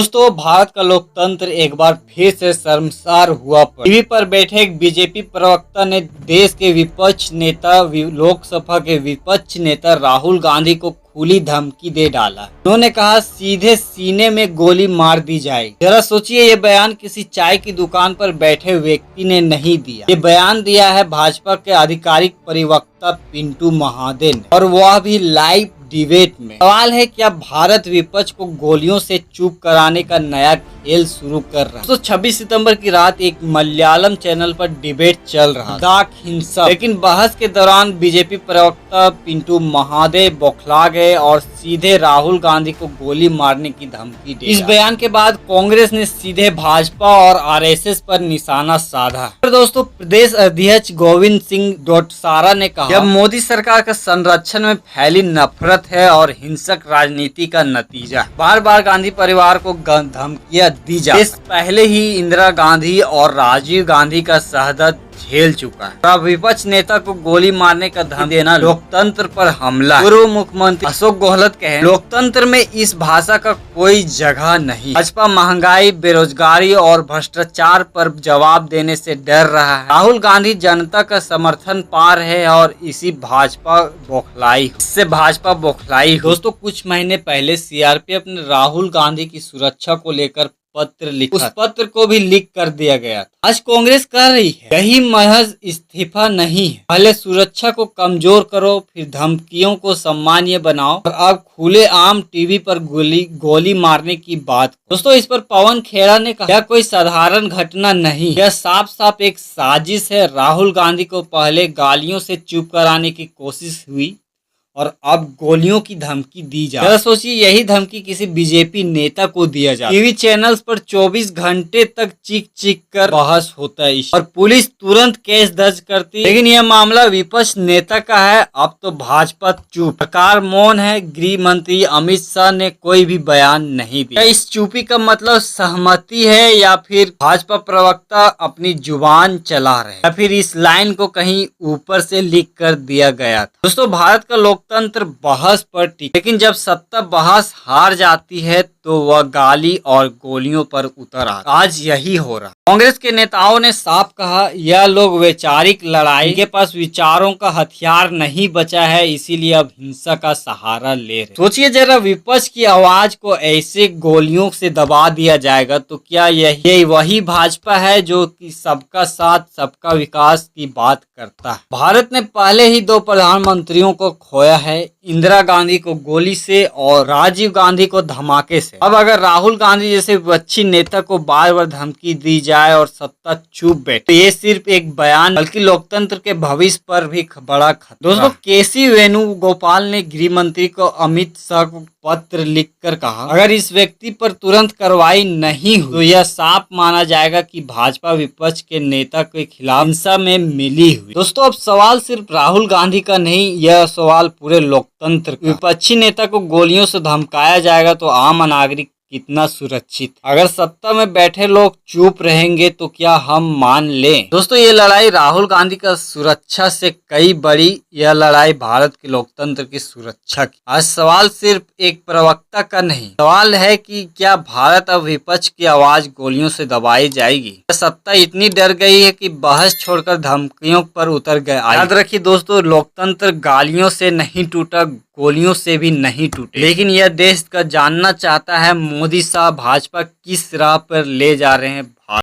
दोस्तों, भारत का लोकतंत्र एक बार फिर से शर्मसार हुआ। टीवी पर बैठे एक बीजेपी प्रवक्ता ने देश के विपक्ष नेता लोकसभा के विपक्ष नेता राहुल गांधी को खुली धमकी दे डाला। उन्होंने कहा, सीधे सीने में गोली मार दी जाएगी। जरा सोचिए, ये बयान किसी चाय की दुकान पर बैठे व्यक्ति ने नहीं दिया। ये बयान दिया है भाजपा के आधिकारिक प्रवक्ता पिंटू महादेव ने, और वह भी लाइव डिबेट में। सवाल है, क्या भारत विपक्ष को गोलियों से चुप कराने का नया खेल शुरू कर रहा है? तो 26 सितंबर की रात एक मलयालम चैनल पर डिबेट चल रहा दाक हिंसा, लेकिन बहस के दौरान बीजेपी प्रवक्ता पिंटू महादेव बौखला गए और सीधे राहुल गांधी को गोली मारने की धमकी दी। इस बयान के बाद कांग्रेस ने सीधे भाजपा और आरएसएस पर निशाना साधा। दोस्तों, प्रदेश अध्यक्ष गोविंद सिंह डोटासरा ने कहा, जब मोदी सरकार का संरक्षण में फैली नफरत है और हिंसक राजनीति का नतीजा। बार बार गांधी परिवार को धमकियां दी जा। इस पहले ही इंदिरा गांधी और राजीव गांधी का शहादत झेल चुका है। अब विपक्ष नेता को गोली मारने का धमकी देना लोकतंत्र पर हमला। पूर्व मुख्यमंत्री अशोक गहलोत कहे, लोकतंत्र में इस भाषा का कोई जगह नहीं। भाजपा महंगाई, बेरोजगारी और भ्रष्टाचार पर जवाब देने से डर रहा है। राहुल गांधी जनता का समर्थन पा रहे हैं और इससे भाजपा बौखलाई। दोस्तों, कुछ महीने पहले सीआरपीएफ ने राहुल गांधी की सुरक्षा को लेकर पत्र लिखा। उस पत्र को भी लीक कर दिया गया था। आज कांग्रेस कर रही है, यही महज इस्तीफा नहीं है। पहले सुरक्षा को कमजोर करो, फिर धमकियों को सम्मानीय बनाओ, और अब खुले आम टीवी पर गोली मारने की बात। दोस्तों, इस पर पवन खेड़ा ने कहा, यह कोई साधारण घटना नहीं, यह साफ साफ एक साजिश है। राहुल गांधी को पहले गालियों से चुप कराने की कोशिश हुई और अब गोलियों की धमकी दी जा। जरा सोचिए, यही धमकी किसी बीजेपी नेता को दिया जाए। टीवी चैनल्स पर 24 घंटे तक चीख कर बहस होता है और पुलिस तुरंत केस दर्ज करती है। लेकिन यह मामला विपक्ष नेता का है, अब तो भाजपा चुप, सरकार मौन है। गृह मंत्री अमित शाह ने कोई भी बयान नहीं दिया। इस चुप्पी का मतलब सहमति है, या फिर भाजपा प्रवक्ता अपनी जुबान चला रहे, या फिर इस लाइन को कहीं ऊपर से लीक कर दिया गया था? दोस्तों, भारत का लोकतंत्र बहस पर टिके, लेकिन जब सत्ता बहस हार जाती है तो वह गाली और गोलियों पर उतर आता। आज यही हो रहा। कांग्रेस के नेताओं ने साफ कहा, यह लोग वैचारिक लड़ाई के पास विचारों का हथियार नहीं बचा है, इसीलिए अब हिंसा का सहारा ले रहे। सोचिए जरा, विपक्ष की आवाज को ऐसे गोलियों से दबा दिया जाएगा तो क्या यही वही भाजपा है जो कि सबका साथ सबका विकास की बात करता है? भारत ने पहले ही 2 प्रधानमंत्रियों को खोया है, इंदिरा गांधी को गोली से और राजीव गांधी को धमाके से। अब अगर राहुल गांधी जैसे विपक्षी नेता को बार बार धमकी दी जाए और सत्ता चुप बैठे, तो ये सिर्फ एक बयान बल्कि लोकतंत्र के भविष्य पर भी बड़ा खतरा। दोस्तों, केसी वेणुगोपाल ने गृह मंत्री को अमित शाह को पत्र लिखकर कहा, अगर इस व्यक्ति पर तुरंत कार्रवाई नहीं हुई तो यह साफ माना जाएगा कि भाजपा विपक्ष के नेता के खिलाफ हिंसा में मिली हुई। दोस्तों, अब सवाल सिर्फ राहुल गांधी का नहीं, यह सवाल पूरे लोकतंत्र का। विपक्षी नेता को गोलियों से धमकाया जाएगा तो आम नागरिक कितना सुरक्षित? अगर सत्ता में बैठे लोग चुप रहेंगे तो क्या हम मान लें? दोस्तों, ये लड़ाई राहुल गांधी का सुरक्षा से कई बड़ी, यह लड़ाई भारत के लोकतंत्र की सुरक्षा की। आज सवाल सिर्फ एक प्रवक्ता का नहीं, सवाल है कि क्या भारत अब विपक्ष की आवाज गोलियों से दबाई जाएगी? सत्ता इतनी डर गई है कि बहस छोड़कर धमकियों पर उतर गए। याद रखिए दोस्तों, लोकतंत्र गालियों से नहीं टूटा, गोलियों से भी नहीं टूटे। लेकिन यह देश का जानना चाहता है, मोदी साहब भाजपा किस राह पर ले जा रहे हैं।